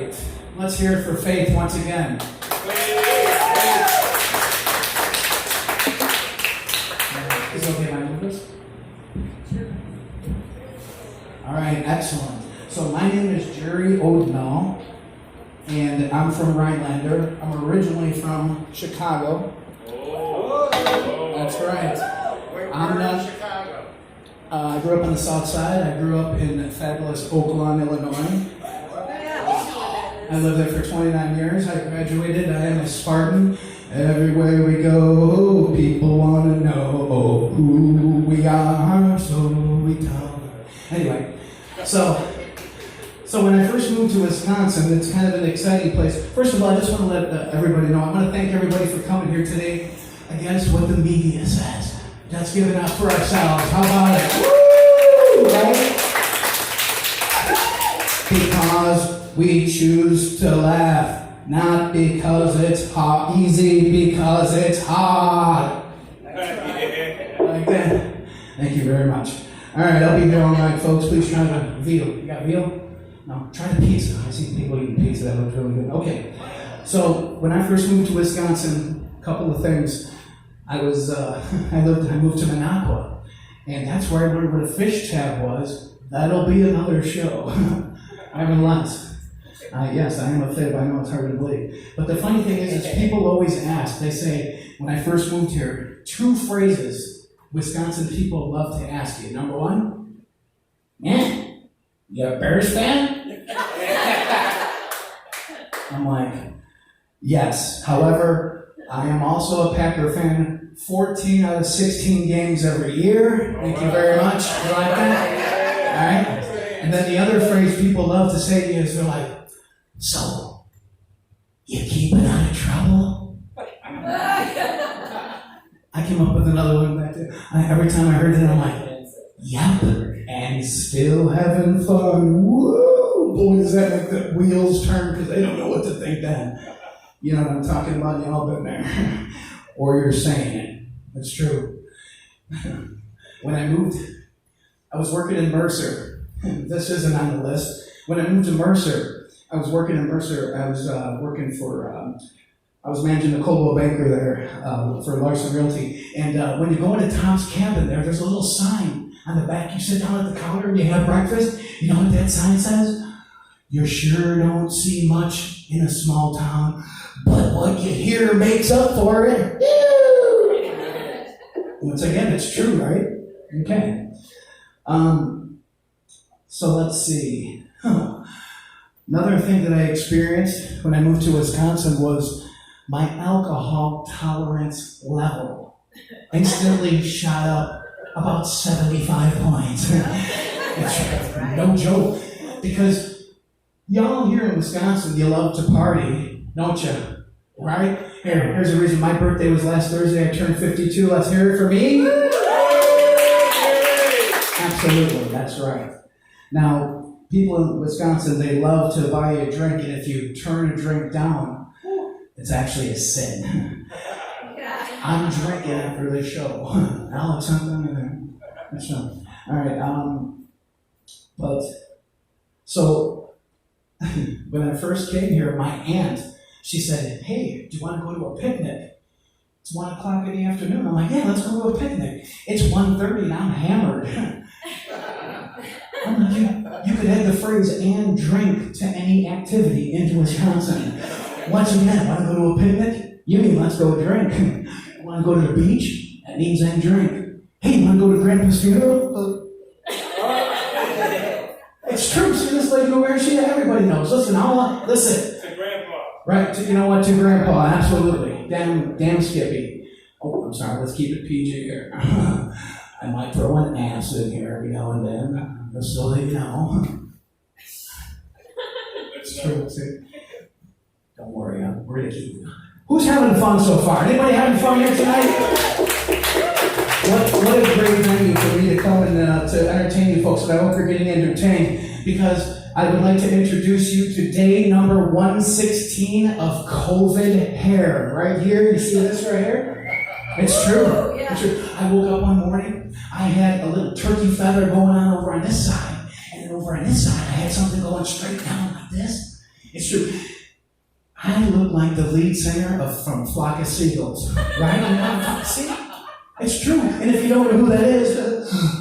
right. Let's hear it for Faith once again. Is it okay if I move this? Sure. All right, excellent. So my name is Jerry Odehnal, and I'm from Rhinelander. I'm originally from Chicago. Oh. That's right. Where I'm not in Chicago? I grew up on the south side. I grew up in fabulous Odehnal, Illinois. I lived there for 29 years. I graduated. I am a Spartan. Everywhere we go, people want to know who we are, so we tell them. Anyway, so when I first moved to Wisconsin, it's kind of an exciting place. First of all, I just want to let everybody know, I want to thank everybody for coming here today against what the media says. Let's give it up for ourselves. How about it? Woo! Right? Because we choose to laugh. Not because it's hard, easy, because it's hard. Like that. Thank you very much. All right, I'll be here all night, folks. Please try the veal. You got veal? No, try the pizza. I see people eating pizza. That looks really good. Okay. So when I first moved to Wisconsin, a couple of things. I moved to Minocqua, and that's where I learned what a fish tab was. That'll be another show. I relent. Yes, I am a fib. I know it's hard to believe. But the funny thing is people always ask. They say, when I first moved here, two phrases Wisconsin people love to ask you. Number one, you a Bears fan? I'm like, yes. However, I am also a Packer fan. 14 out of 16 games every year. Thank you very much. You like that? All right. And then the other phrase people love to say to you is they're like, so, you keeping out of trouble? I came up with another one back there. Every time I heard it, I'm like, yep, and still having fun. Woo! Boy, does that make the wheels turn because they don't know what to think then. You know what I'm talking about? Y'all been there. Or you're saying it. That's true. When I moved, I was working in Mercer. This isn't on the list. When I moved to Mercer, I was working in Mercer. I was I was managing the Coldwell Banker there for Larson Realty. And when you go into Tom's cabin there's a little sign on the back. You sit down at the counter and you have breakfast. You know what that sign says? You sure don't see much in a small town, but what you hear makes up for it. Once again, it's true, right? Okay. So let's see. Another thing that I experienced when I moved to Wisconsin was my alcohol tolerance level instantly shot up about 75 points. It's no joke. Because y'all here in Wisconsin, you love to party, don't you? Right? Here's the reason. My birthday was last Thursday. I turned 52. Let's hear it for me. Absolutely, that's right. Now, people in Wisconsin, they love to buy you a drink, and if you turn a drink down, it's actually a sin. I'm drinking after this show. Alex, I'm going to. All right. But so when I first came here, my aunt, she said, "Hey, do you want to go to a picnic? It's 1 o'clock in the afternoon." I'm like, "Yeah, let's go to a picnic." It's 1:30 and I'm hammered. I'm like, you could add the phrase "and drink" to any activity in Wisconsin. Once again, want to go to a picnic? You mean let's go drink. Want to go to the beach? That means and drink. Hey, you want to go to Grandpa's funeral? It's true. See this lady over here? She everybody knows. Listen, listen. To Grandpa. Right. You know what? To Grandpa, absolutely. Damn Skippy. Oh, I'm sorry. Let's keep it PG here. I might throw an ass in here every now and then, just so that you know. It's true. Don't worry, we're going to keep it. Who's having fun so far? Anybody having fun here tonight? What a great venue for me to come and to entertain you folks, but I hope you're getting entertained, because I would like to introduce you to day number 116 of COVID hair. Right here, you see this right here? It's true. Yeah. It's true. I woke up one morning, I had a little turkey feather going on over on this side, and then over on this side, I had something going straight down like this. It's true. I look like the lead singer from Flock of Seagulls, right? See? It's true. And if you don't know who that is,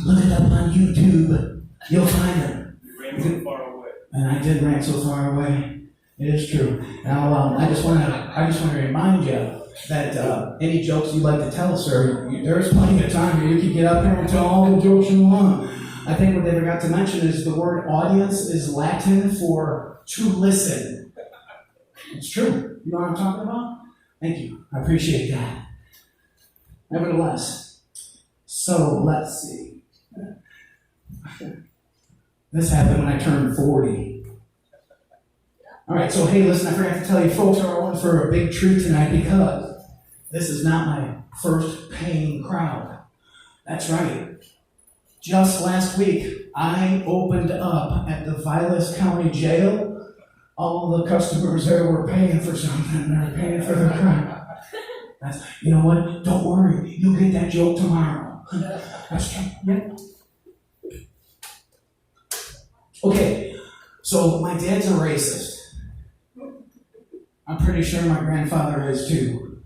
look it up on YouTube. You'll find her. You ran so far away. And I did rant so far away. It is true. Now, I just want to remind you that any jokes you'd like to tell, sir, there's plenty of time here. You can get up here and tell all the jokes you want. I think what they forgot to mention is the word audience is Latin for to listen. It's true. You know what I'm talking about? Thank you. I appreciate that. Nevertheless, so let's see. This happened when I turned 40. All right, so hey, listen, I forgot to tell you, folks are on for a big treat tonight because this is not my first paying crowd. That's right. Just last week, I opened up at the Vilas County Jail. All the customers there were paying for something. They're paying for their crime. You know what? Don't worry. You'll get that joke tomorrow. That's true. Yeah. Okay, so my dad's a racist. I'm pretty sure my grandfather is too.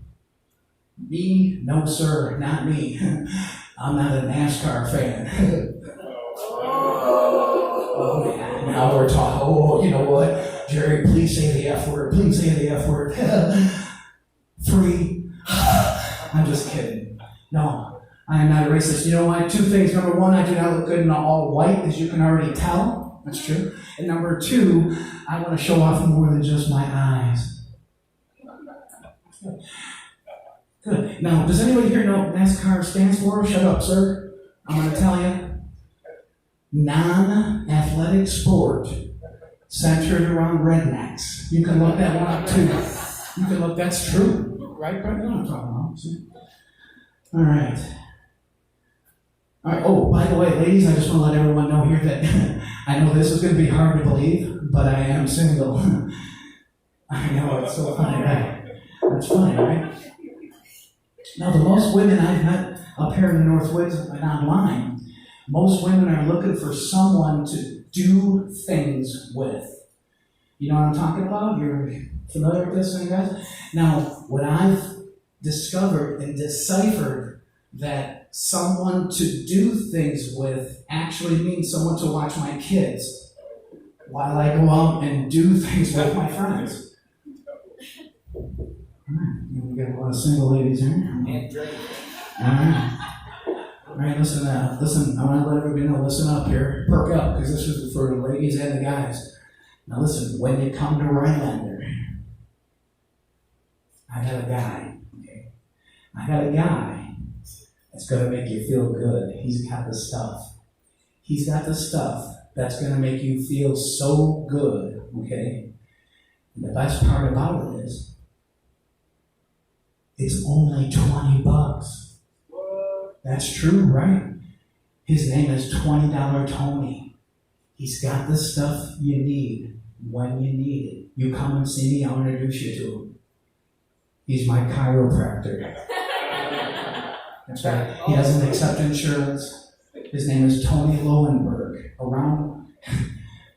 Me? No, sir, not me. I'm not a NASCAR fan. Oh, yeah. Now we're talking. Oh, you know what? Jerry, please say the F word. Please say the F word. Free. I'm just kidding. No, I am not a racist. You know why? Two things. Number one, I do not look good in all white, as you can already tell. That's true. And number two, I want to show off more than just my eyes. Good. Now, does anybody here know what NASCAR stands for? Shut up, sir. I'm going to tell you. Non-athletic sport centered around rednecks. You can look that one up too. You can look, that's true. Right? You know what I'm talking about. See? All right. All right. Oh, by the way, ladies, I just want to let everyone know here that I know this is going to be hard to believe, but I am single. I know, it's so funny, right? That's funny, right? Now, the most women I've met up here in the Northwoods and online, most women are looking for someone to do things with. You know what I'm talking about? You're familiar with this thing, guys? Now, what I've discovered and deciphered that someone to do things with actually means someone to watch my kids while I go out and do things with my friends. We got a lot of single ladies here. All right, listen, I want to let everybody know, listen up here. Perk up, because this is for the ladies and the guys. Now listen, when you come to Rhinelander, I got a guy, okay? I got a guy that's going to make you feel good. He's got the stuff. He's got the stuff that's going to make you feel so good, okay? And the best part about it is, it's only $20. That's true, right? His name is $20 Tony. He's got the stuff you need when you need it. You come and see me, I'll introduce you to him. He's my chiropractor. That's right. He doesn't accept insurance. His name is Tony Lowenberg. I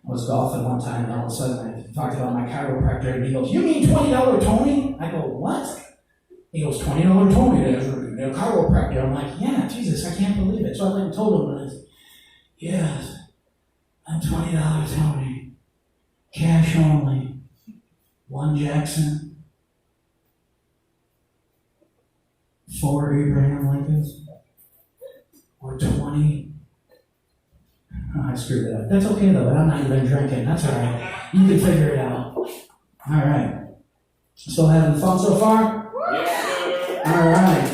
was golfing one time, and all of a sudden I talked about my chiropractor, and he goes, "You mean $20 Tony?" I go, "What?" He goes, $20 Tony, a chiropractor. I'm like, yeah, Jesus, I can't believe it. So I went and told him, and I said, yes, I'm $20 Tony. Cash only. 1 Jackson. 4 Abraham Lincolns. Or 20. Oh, I screwed it up. That's okay though, but I'm not even drinking. That's all right. You can figure it out. All right. Still having fun so far? All right.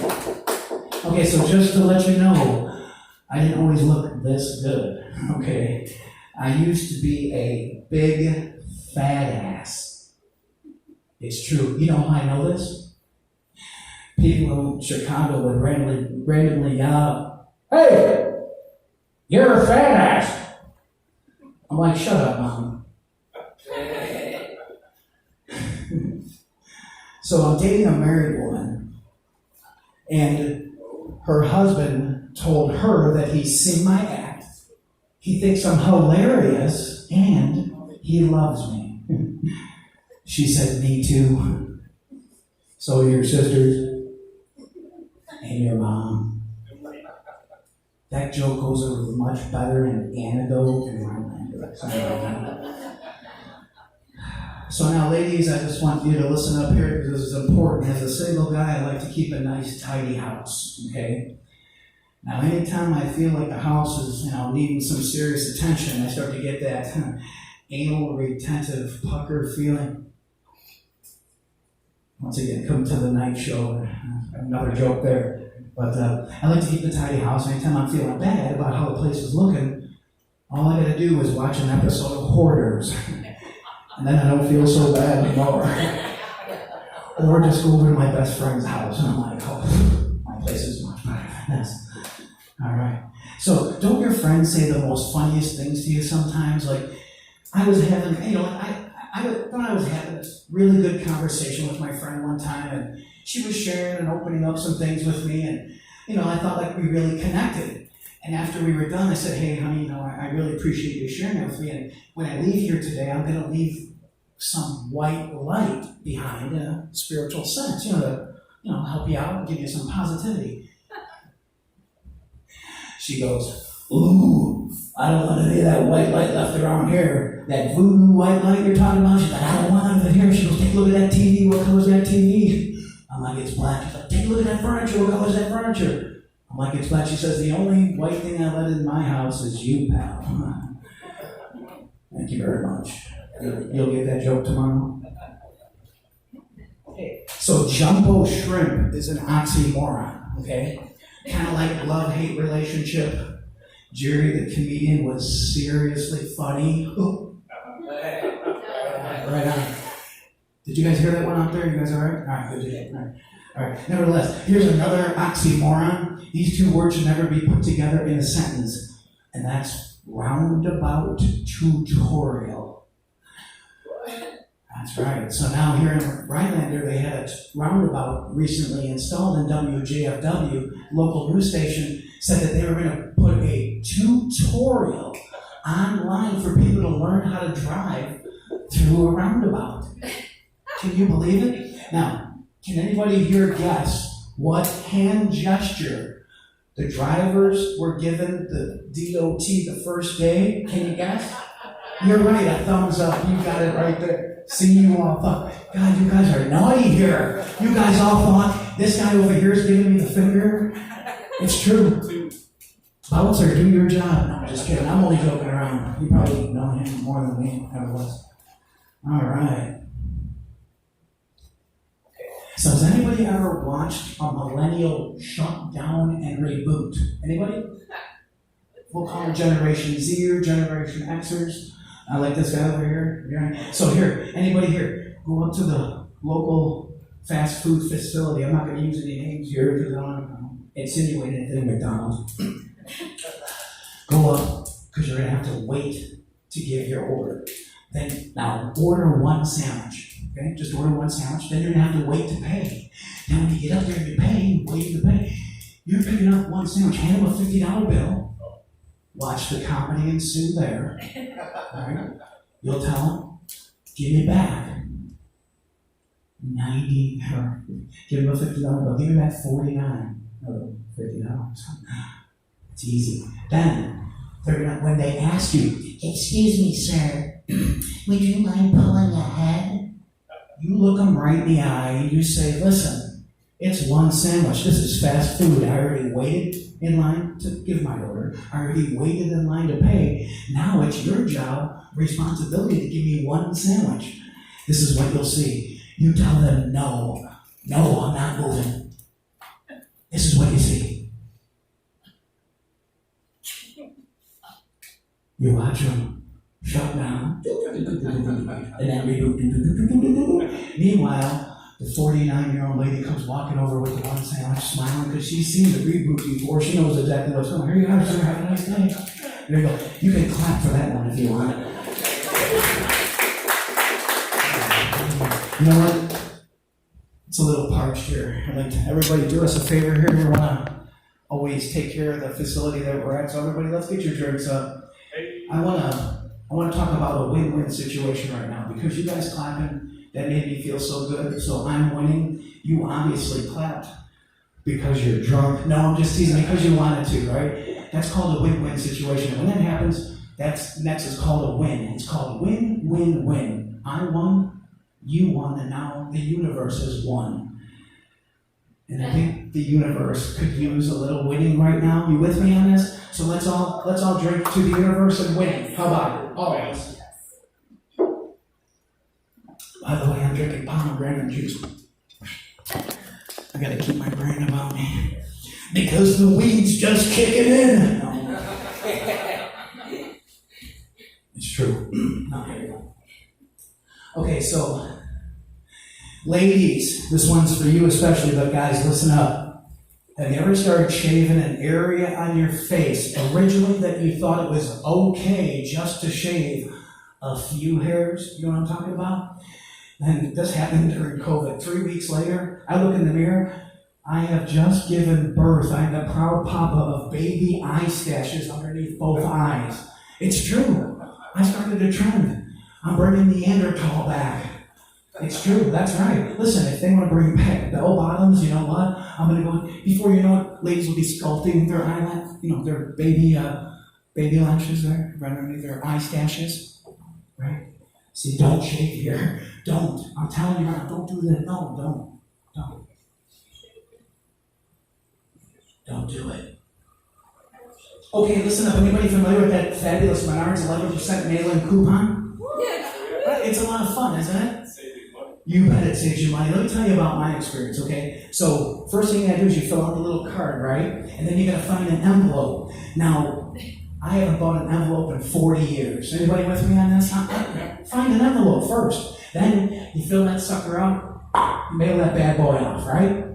Okay, so just to let you know, I didn't always look this good, okay? I used to be a big, fat ass. It's true. You know how I know this? People in Chicago would randomly yell out, "Hey, you're a fat ass." I'm like, shut up, Mom. So I'm dating a married woman, and her husband told her that he's seen my act, he thinks I'm hilarious, and he loves me. She said, me too. So are your sisters and your mom. That joke goes over much better in Antidote and Rhinelander. So now, ladies, I just want you to listen up here because this is important. As a single guy, I like to keep a nice, tidy house, okay? Now, anytime I feel like the house is, needing some serious attention, I start to get that anal retentive pucker feeling. Once again, come to the night show. Another joke there. But I like to keep a tidy house. Anytime I'm feeling bad about how the place is looking, all I gotta do is watch an episode of Hoarders. And then I don't feel so bad anymore. Or just go over to my best friend's house and I'm like, oh, my place is much better than this. All right. So don't your friends say the most funniest things to you sometimes? Like, I was having, I was having this really good conversation with my friend one time, and she was sharing and opening up some things with me, and I thought like we really connected. And after we were done, I said, hey, honey, I really appreciate you sharing that with me. And when I leave here today, I'm going to leave some white light behind in a spiritual sense, to help you out and give you some positivity. She goes, ooh, I don't want any of that white light left around here. That voodoo white light you're talking about? She's like, I don't want none of it here. She goes, take a look at that TV. What color is that TV? I'm like, it's black. She's like, take a look at that furniture. What color is that furniture? I'm like, it's black. She says, the only white thing I let in my house is you, pal. Thank you very much. You'll get that joke tomorrow? So jumbo shrimp is an oxymoron, okay? Kind of like love-hate relationship. Jerry, the comedian, was seriously funny. Right on. Did you guys hear that one out there? You guys all right? All right, good. All right. Nevertheless, here's another oxymoron. These two words should never be put together in a sentence, and that's roundabout tutorial. That's right. So now here in Rhinelander, they had a roundabout recently installed, and WJFW, local news station, said that they were going to put a tutorial online for people to learn how to drive through a roundabout. Can you believe it? Now, can anybody here guess what hand gesture the drivers were given the DOT the first day? Can you guess? You're right, a thumbs up. You got it right there. See, you all thought, God, you guys are naughty here. You guys all thought, this guy over here is giving me the finger. It's true. Bouncer, do your job. No, I'm just kidding. I'm only joking around. You probably know him more than me ever was. All right. So has anybody ever watched a millennial shut down and reboot? Anybody? We'll call it Generation Z or Generation Xers. I like this guy over here. So here, anybody here, go up to the local fast food facility. I'm not going to use any names here because I don't want to insinuate anything McDonald's. Go up because you're going to have to wait to give your order. Then now order one sandwich. Okay, just order one sandwich. Then you're going to have to wait to pay. Then when you get up there and you pay, you wait to pay. You're picking up one sandwich. Hand them a $50 bill. Watch the comedy ensue there. All right, you'll tell them, give me back 90. Give them a $50 bill. Give me back 49. No, $50. It's easy. Then they're gonna, when they ask you, excuse me, sir, would you mind pulling ahead? You look them right in the eye and you say, listen, it's one sandwich. This is fast food. I already waited in line to give my order. I already waited in line to pay. Now it's your job, responsibility to give me one sandwich. This is what you'll see. You tell them, no, I'm not moving. This is what you see. You watch them shut down, and then reboot. Meanwhile, the 49-year-old lady comes walking over with the one sandwich, smiling because she's seen the reboot before. She knows exactly what's going on. Here you are, sir. Have a nice day. There you go. You can clap for that one if you want. You know what? It's a little parched here. I'd like to everybody do us a favor here. We want to always take care of the facility that we're at. So everybody, let's get your drinks up. I want to I want to talk about a win-win situation right now. Because you guys clapping, that made me feel so good. So I'm winning. You obviously clapped because you're drunk. No, I'm just teasing, because you wanted to, right? That's called a win-win situation. And when that happens, that's next is called a win. It's called win-win-win. I won, you won, and now the universe has won. And I think the universe could use a little winning right now. You with me on this? So let's all drink to the universe and winning. How about it? All of us. By the way, I'm drinking pomegranate juice. I gotta keep my brain about me. Because the weed's just kicking in. No. It's true. No, here we go. Okay, so ladies, this one's for you especially, but guys, listen up. Have you ever started shaving an area on your face originally that you thought it was okay just to shave a few hairs? You know what I'm talking about? And this happened during COVID. 3 weeks later, I look in the mirror. I have just given birth. I'm the proud papa of baby eye stashes underneath both eyes. It's true. I started a trend. I'm bringing Neanderthal back. It's true, that's right. Listen, if they want to bring back bell bottoms, you know what? I'm going to go, before you know it, ladies will be sculpting their eyelash, their baby lashes there, right underneath their eye stashes, right? See, don't shave here. Don't. I'm telling you now, don't do that. No, don't. Don't do it. Okay, listen up. Anybody familiar with that fabulous Menards 11% mail-in coupon? It's a lot of fun, isn't it? You bet it saves you money. Let me tell you about my experience, okay? So, first thing you gotta do is you fill out the little card, right? And then you gotta find an envelope. Now, I haven't bought an envelope in 40 years. Anybody with me on this? Find an envelope first. Then you fill that sucker out, mail that bad boy off, right?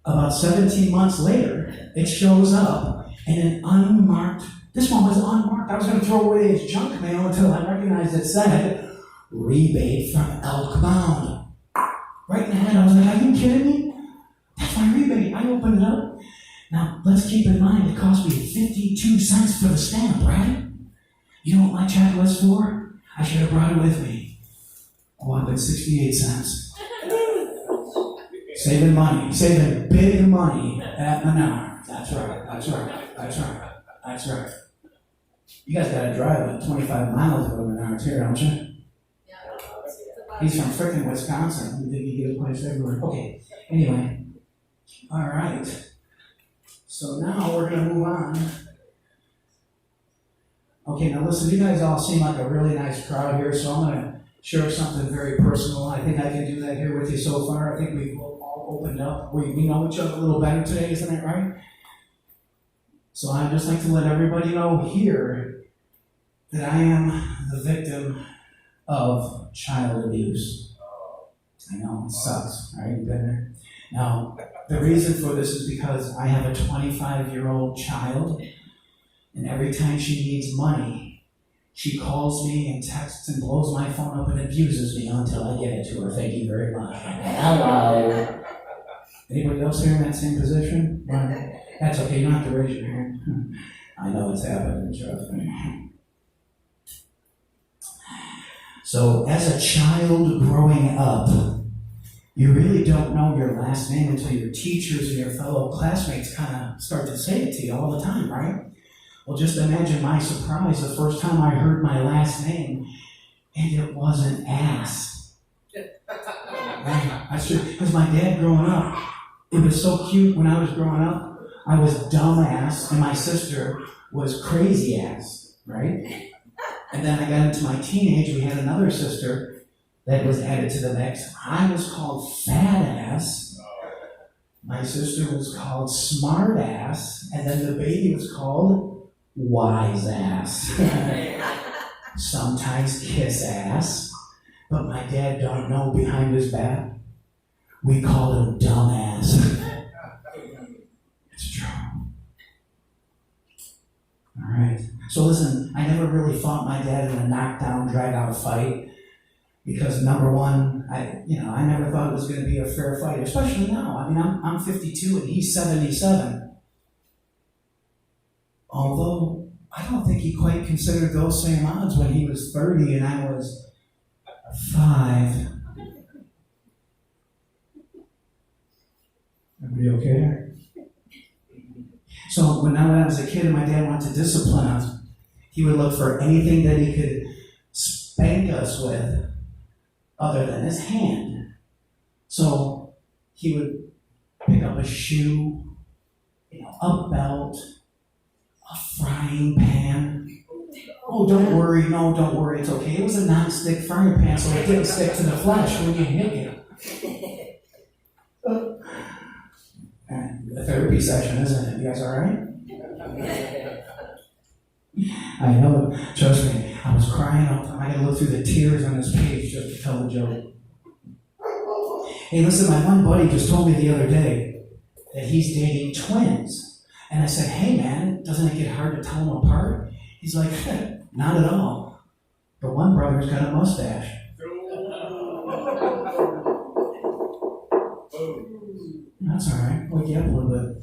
About 17 months later, it shows up in an unmarked, this one was unmarked. I was gonna throw away his junk mail until I recognized it said, rebate from Elkbound. Right in the head, I was like, are you kidding me? That's my rebate. I opened it up. Now, let's keep in mind, it cost me 52 cents for the stamp, right? You know what my check was for? I should have brought it with me. Oh, I've been 68 cents. Saving money, saving big money at Menards. That's right. You guys gotta drive like 25 miles to go to Menards here, don't you? He's from frickin' Wisconsin. You think you get a place everywhere? Okay, anyway. All right. So now we're going to move on. Okay, now listen, you guys all seem like a really nice crowd here, so I'm going to share something very personal. I think I can do that here with you so far. I think we've all opened up. We know each other a little better today, isn't that right? So I'd just like to let everybody know here that I am the victim of child abuse. I know, it sucks, right? You've been there. Now, the reason for this is because I have a 25-year-old child, and every time she needs money, she calls me and texts and blows my phone up and abuses me until I get it to her. Thank you very much. Hello. Anybody else here in that same position? That's okay, you don't have to raise your hand. I know it's happening, trust me. So, as a child growing up, you really don't know your last name until your teachers and your fellow classmates kind of start to say it to you all the time, right? Well, just imagine my surprise the first time I heard my last name, and it wasn't ass. Right? That's true. Because my dad growing up, it was so cute when I was growing up. I was dumbass, and my sister was crazy ass, right? And then I got into my teenage, we had another sister that was added to the mix. I was called fat ass. My sister was called smart ass. And then the baby was called wise ass. Sometimes kiss ass. But my dad don't know behind his back. We called him dumb ass. It's true. All right. So listen, I never really fought my dad in a knockdown, drag-out fight because number one, I never thought it was going to be a fair fight, especially now. I mean, I'm 52 and he's 77. Although I don't think he quite considered those same odds when he was 30 and I was 5. Everybody okay there? So when I was a kid and my dad wanted to discipline us, he would look for anything that he could spank us with other than his hand. So he would pick up a shoe, a belt, a frying pan. Oh, don't worry, it's okay. It was a non-stick frying pan, so it didn't stick to the flesh when you hit it. A therapy session, isn't it? You guys all right? I know, trust me, I was crying all the time. I gotta look through the tears on this page just to tell the joke. Hey, listen, my one buddy just told me the other day that he's dating twins. And I said, hey man, doesn't it get hard to tell them apart? He's like, not at all. But one brother's got a mustache. That's all right. Wake you up a little bit.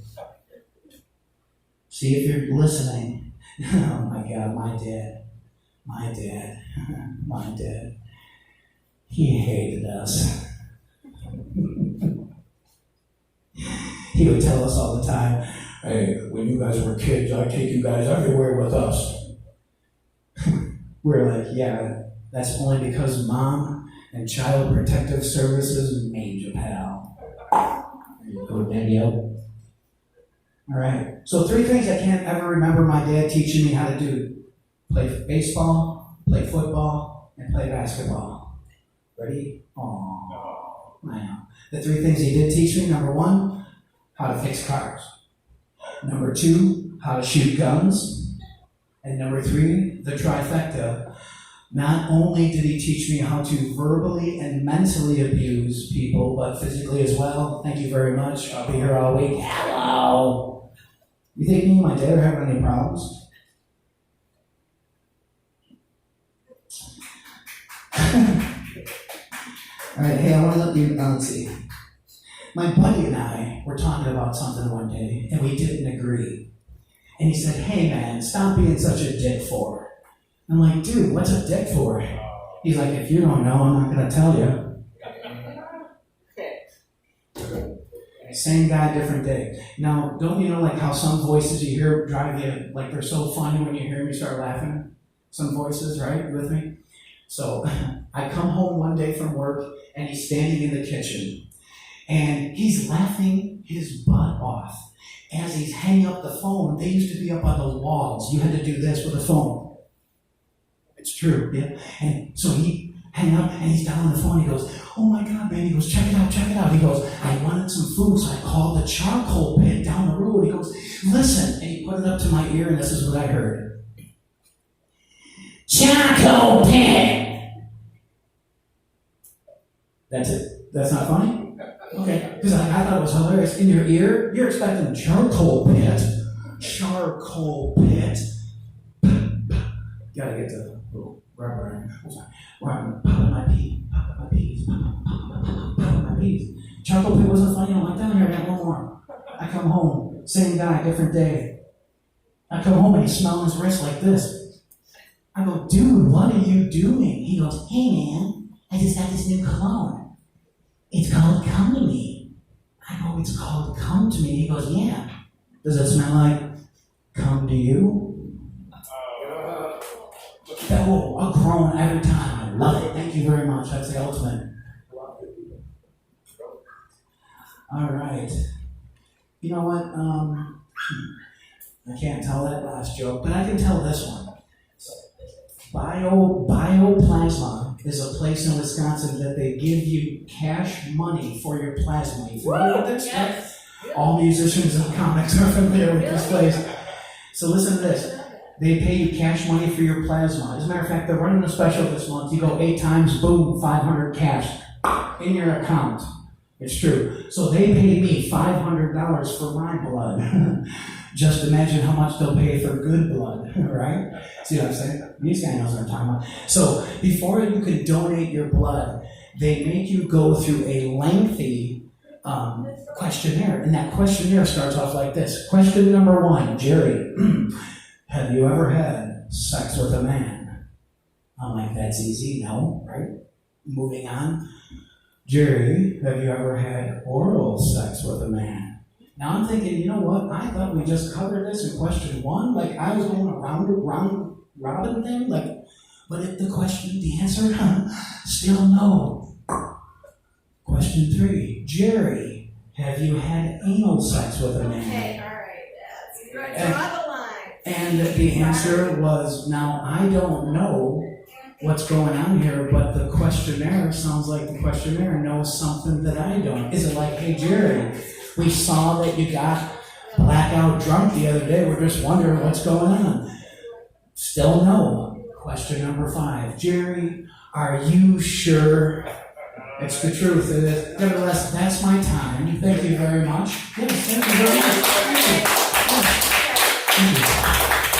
See if you're listening. Oh my God, my dad. He hated us. He would tell us all the time, hey, when you guys were kids, I'd take you guys everywhere with us. We're like, yeah, that's only because Mom and Child Protective Services made you, pal. Go daddy out. All right. So 3 things I can't ever remember my dad teaching me how to do: play baseball, play football, and play basketball. Ready? Oh, I know. The 3 things he did teach me: number 1, how to fix cars; number 2, how to shoot guns; and number 3, the trifecta. Not only did he teach me how to verbally and mentally abuse people, but physically as well. Thank you very much. I'll be here all week. Hello. You think me and my dad are having any problems? All right, hey, I want to let you, let's see. My buddy and I were talking about something one day, and we didn't agree. And he said, hey man, stop being such a dick for. I'm like, dude, what's a dick for? He's like, if you don't know, I'm not going to tell you. Same guy, different day. Now, don't you know like how some voices you hear drive you, like they're so funny when you hear them, you start laughing? Some voices, right? You with me? So I come home one day from work, and he's standing in the kitchen, and he's laughing his butt off. As he's hanging up the phone, they used to be up on the walls. You had to do this with a phone. It's true, yeah. And so he hang up and he's down on the phone. He goes, oh my God, man. He goes, check it out. He goes, I wanted some food, so I called the charcoal pit down the road. He goes, listen. And he put it up to my ear, and this is what I heard. Charcoal pit. That's it. That's not funny? Okay. Because I thought it was hilarious. In your ear, you're expecting charcoal pit. Charcoal pit. Gotta get the little rubber in. Where I'm popping my peas. Charcoal pit wasn't funny. I'm like, down here, I got one more. I come home, same guy, different day. I come home and he's smelling his wrist like this. I go, dude, what are you doing? He goes, hey man, I just got this new cologne. It's called Come to Me. I go, it's called Come to Me. He goes, yeah. Does it smell like Come to You? Oh, a groan every time. I love it. Thank you very much. That's the ultimate. All right. You know what? I can't tell that last joke, but I can tell this one. Bioplasma is a place in Wisconsin that they give you cash money for your plasma. You familiar with this? Yes. All musicians and comics are familiar with this place. So listen to this. They pay you cash money for your plasma. As a matter of fact, they're running a special this month. You go 8 times, boom, 500 cash in your account. It's true. So they pay me $500 for my blood. Just imagine how much they'll pay for good blood, right? See what I'm saying? These guys knows what I'm talking about. So before you can donate your blood, they make you go through a lengthy questionnaire. And that questionnaire starts off like this. Question number 1, Jerry. have you ever had sex with a man? I'm like, that's easy, no, right? Moving on. Jerry, have you ever had oral sex with a man? Now I'm thinking, you know what? I thought we just covered this in question 1. Like I was going around robin thing. Like, but if the answer, still no. Question 3. Jerry, have you had anal sex with a man? Okay, all right. Yes. Draw the line. And the answer was, now I don't know what's going on here, but the questionnaire sounds like the questionnaire knows something that I don't. Is it like, hey Jerry, we saw that you got blackout drunk the other day, we're just wondering what's going on? Still no. Question number 5. Jerry, are you sure it's the truth? Nevertheless, that's my time. Thank you very much. Yes, thank you very much. Thank you. Thank you.